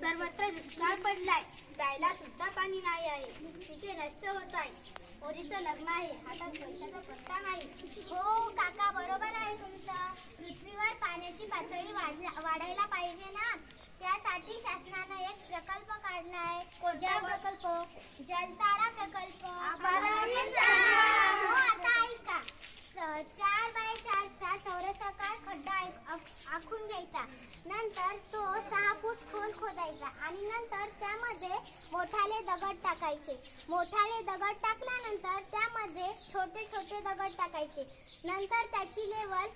सर्वत्र दुष्काळ पडलाय, प्यायला सुद्धा पाणी नाही आहे, पिके नष्ट होत आहे, पोरीचं लग्न आहे, हातात पैशाचा पत्ता नाही. हो काका, बरोबर आहे तुमचं. पृथ्वीवर पाण्याची पातळी वाढायला पाहिजे ना, त्यासाठी शासनाने एक प्रकल्प काढला आहे. कोणता प्रकल्प? जलतारा प्रकल्प. हो, आता ऐका. 4x4 चौरसाकार खड्डा आखून घ्यायचा. नंतर तो 6 फूट खोल खोदायचा आणि नंतर त्यामध्ये मोठाले दगड टाकायचे. मोठाले दगड टाकल्यानंतर त्यामध्ये छोटे छोटे दगड टाकायचे. नंतर त्याची लेवल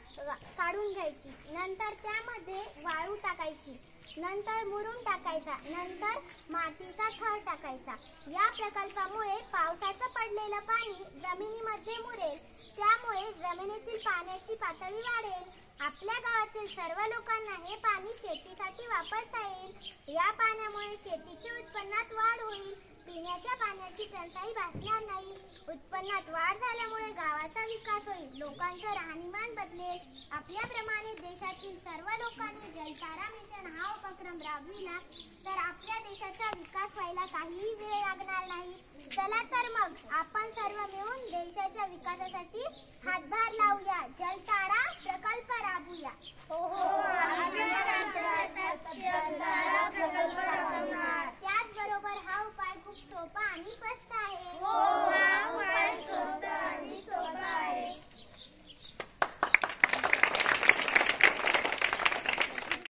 काढून घ्यायची. नंतर त्यामध्ये वाळू टाकायची. नंतर मुरुम टाकायचा. नंतर मातीचा थर टाकायचा. या प्रकल्पामुळे पावसाचं पडलेलं पाणी जमिनीमध्ये मुरेल. त्यामुळे जमिनीतील पाण्याची पातळी वाढेल. आपल्या गावातील सर्व लोकांना हे पाणी शेतीसाठी वापरता येईल. या पाण्यामुळे शेतीच्या उत्पन्नात वाढ होईल. पिण्याच्या पाण्याची टंचाई भासणार नाही. उत्पन्नात वाढ झाल्यामुळे गावाचा विकास होईल. लोकांचं राहणीमान बदलेल. आपल्याप्रमाणे देशातील सर्व लोकांनी जलतारा मिशन हा उपक्रम राबविला तर आपल्या देशाचा विकास व्हायला काहीही वेळ लागणार नाही. चला तर मग आपण सर्व मिळून देशाच्या विकासासाठी हातभार लावूया. जलतारा प्रकल्प राबवूया. हो,